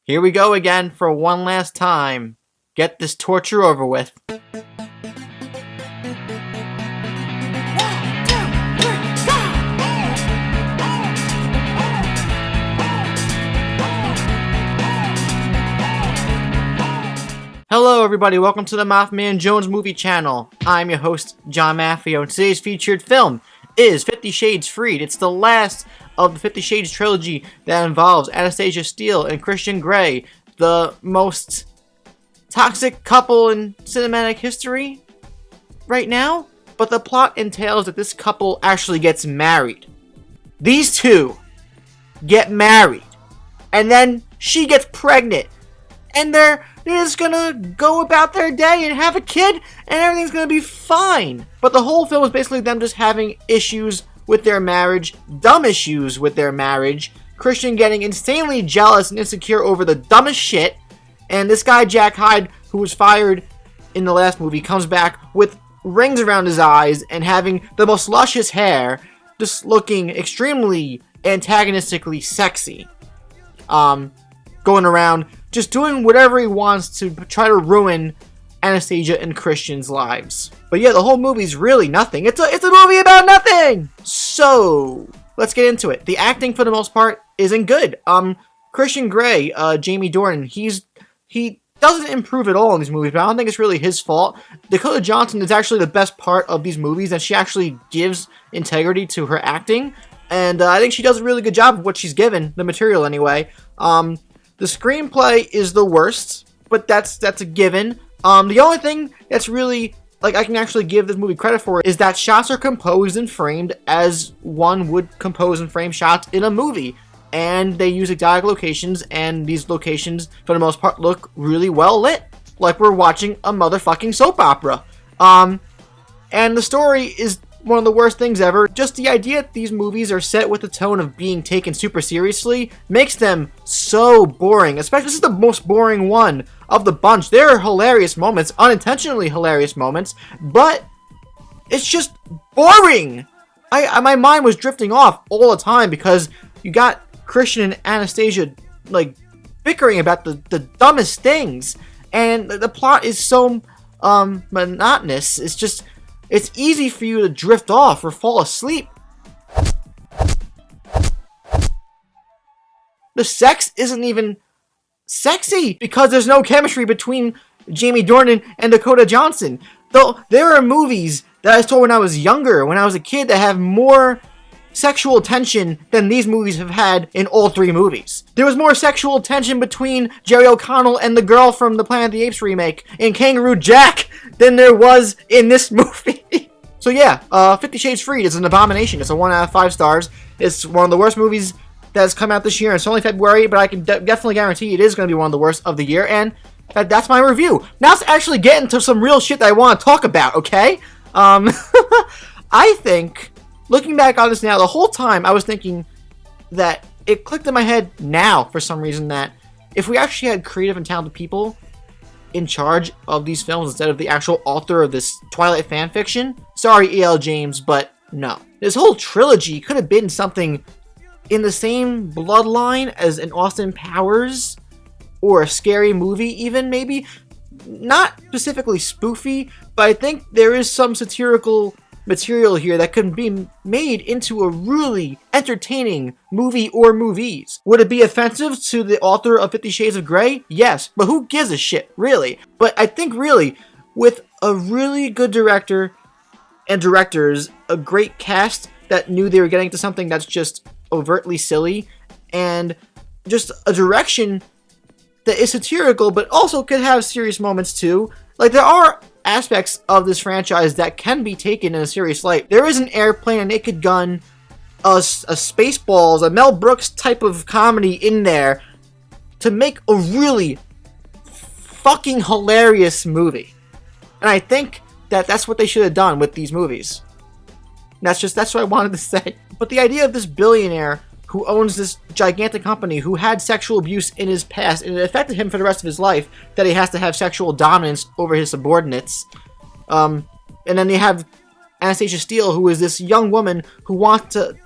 Here we go again for one last time. Get this torture over with. Hello everybody, welcome to the MaffmanJones movie channel. I'm your host, John Maffio, and today's featured film is 50 Shades Freed. It's the last of the 50 Shades trilogy that involves Anastasia Steele and Christian Grey, the most toxic couple in cinematic history right now. But the plot entails that this couple actually gets married. These two get married, and then she gets pregnant, and they're just gonna go about their day and have a kid, and everything's gonna be fine. But the whole film is basically them just having issues with their marriage, dumb issues with their marriage, Christian getting insanely jealous and insecure over the dumbest shit, and this guy Jack Hyde, who was fired in the last movie, comes back with rings around his eyes and having the most luscious hair, just looking extremely antagonistically sexy. Going around just doing whatever he wants to try to ruin Anastasia and Christian's lives. But yeah, the whole movie's really nothing. It's a movie about nothing! So, let's get into it. The acting, for the most part, isn't good. Christian Grey, Jamie Dornan, he doesn't improve at all in these movies, but I don't think it's really his fault. Dakota Johnson is actually the best part of these movies, and she actually gives integrity to her acting, and I think she does a really good job of what she's given, the material anyway. The screenplay is the worst, but that's a given. The only thing that's really, I can actually give this movie credit for is that shots are composed and framed as one would compose and frame shots in a movie. And they use exotic locations, and these locations, for the most part, look really well lit. Like we're watching a motherfucking soap opera. And the story is one of the worst things ever. Just the idea that these movies are set with the tone of being taken super seriously makes them so boring. Especially, this is the most boring one of the bunch. There are hilarious moments, unintentionally hilarious moments, but it's just boring. My mind was drifting off all the time because you got Christian and Anastasia bickering about the dumbest things, and the plot is so monotonous. It's easy for you to drift off or fall asleep. The sex isn't even sexy because there's no chemistry between Jamie Dornan and Dakota Johnson. Though there are movies that I saw when I was younger, when I was a kid, that have more sexual tension than these movies have had in all three movies. There was more sexual tension between Jerry O'Connell and the girl from the Planet of the Apes remake in Kangaroo Jack than there was in this movie. So yeah, 50 Shades Freed is an abomination. It's a 1 out of 5 stars. It's one of the worst movies that has come out this year. It's only February, but I can definitely guarantee it is going to be one of the worst of the year, and that's my review. Now let's actually get into some real shit that I want to talk about, okay? I think, looking back on this now, the whole time I was thinking that it clicked in my head now for some reason that if we actually had creative and talented people in charge of these films instead of the actual author of this Twilight fanfiction, sorry E.L. James, but no. This whole trilogy could have been something in the same bloodline as an Austin Powers or a Scary Movie even, maybe. Not specifically spoofy, but I think there is some satirical material here that could be made into a really entertaining movie or movies. Would it be offensive to the author of 50 Shades of Grey? Yes, but who gives a shit, really? But I think really, with a really good director and directors, a great cast that knew they were getting to something that's just overtly silly, and just a direction that is satirical but also could have serious moments too. There are aspects of this franchise that can be taken in a serious light. There is an airplane, a Naked Gun, a Spaceballs, a Mel Brooks type of comedy in there to make a really fucking hilarious movie. And I think that that's what they should have done with these movies. That's what I wanted to say. But the idea of this billionaire who owns this gigantic company, who had sexual abuse in his past, and it affected him for the rest of his life, that he has to have sexual dominance over his subordinates. And then you have Anastasia Steele, who is this young woman who wants to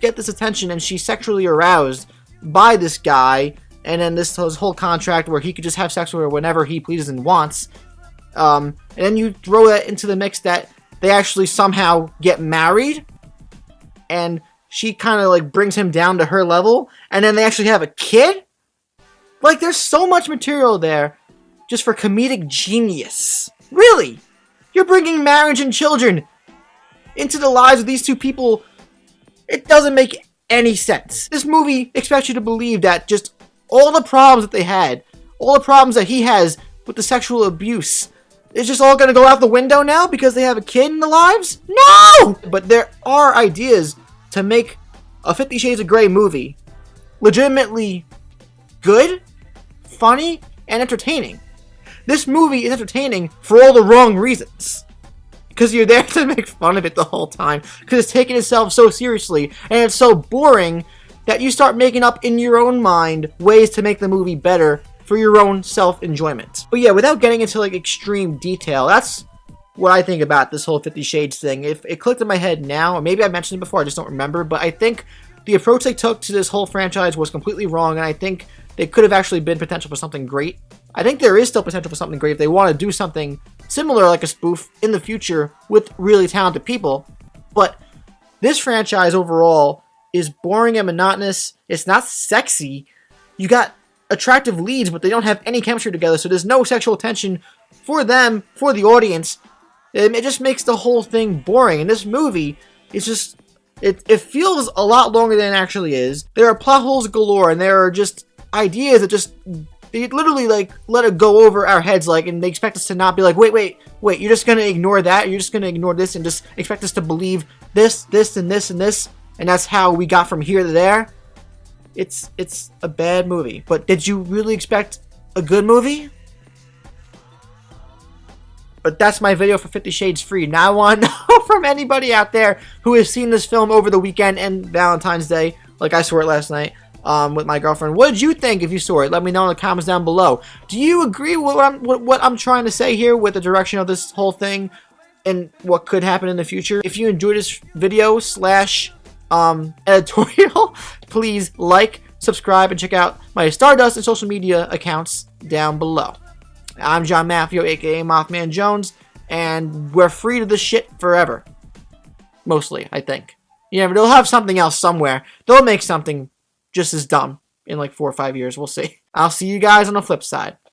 get this attention, and she's sexually aroused by this guy, and then this whole contract where he could just have sex with her whenever he pleases and wants. And then you throw that into the mix that they actually somehow get married, and she kind of like brings him down to her level, and then they actually have a kid. Like, there's so much material there just for comedic genius. Really? You're bringing marriage and children into the lives of these two people. It doesn't make any sense. This movie expects you to believe that just all the problems that they had, all the problems that he has with the sexual abuse, is just all going to go out the window now because they have a kid in the lives? No! But there are ideas to make a 50 Shades of Grey movie legitimately good, funny, and entertaining. This movie is entertaining for all the wrong reasons. Because you're there to make fun of it the whole time. Because it's taking itself so seriously. And it's so boring that you start making up in your own mind ways to make the movie better for your own self-enjoyment. But yeah, without getting into like extreme detail, that's what I think about this whole 50 Shades thing. If it clicked in my head now, or maybe I mentioned it before, I just don't remember, but I think the approach they took to this whole franchise was completely wrong, and I think they could have actually been potential for something great. I think there is still potential for something great if they want to do something similar like a spoof in the future with really talented people. But this franchise overall is boring and monotonous. It's not sexy. You got attractive leads, but they don't have any chemistry together, so there's no sexual tension for them, for the audience. It just makes the whole thing boring. And this movie is just, it feels a lot longer than it actually is. There are plot holes galore, and there are just ideas that just, they literally like let it go over our heads, like, and they expect us to not be like, wait, you're just gonna ignore that, you're just gonna ignore this and just expect us to believe this, and this, and that's how we got from here to there. It's a bad movie. But did you really expect a good movie? But that's my video for 50 Shades Free. Now I want to know from anybody out there who has seen this film over the weekend and Valentine's Day, like I saw it last night with my girlfriend. What did you think if you saw it? Let me know in the comments down below. Do you agree with what I'm trying to say here with the direction of this whole thing and what could happen in the future? If you enjoyed this video / editorial, please like, subscribe, and check out my Stardust and social media accounts down below. I'm John Maffio, aka MaffmanJones, and we're free to this shit forever. Mostly, I think. You never know, they'll have something else somewhere. They'll make something just as dumb in like 4 or 5 years. We'll see. I'll see you guys on the flip side.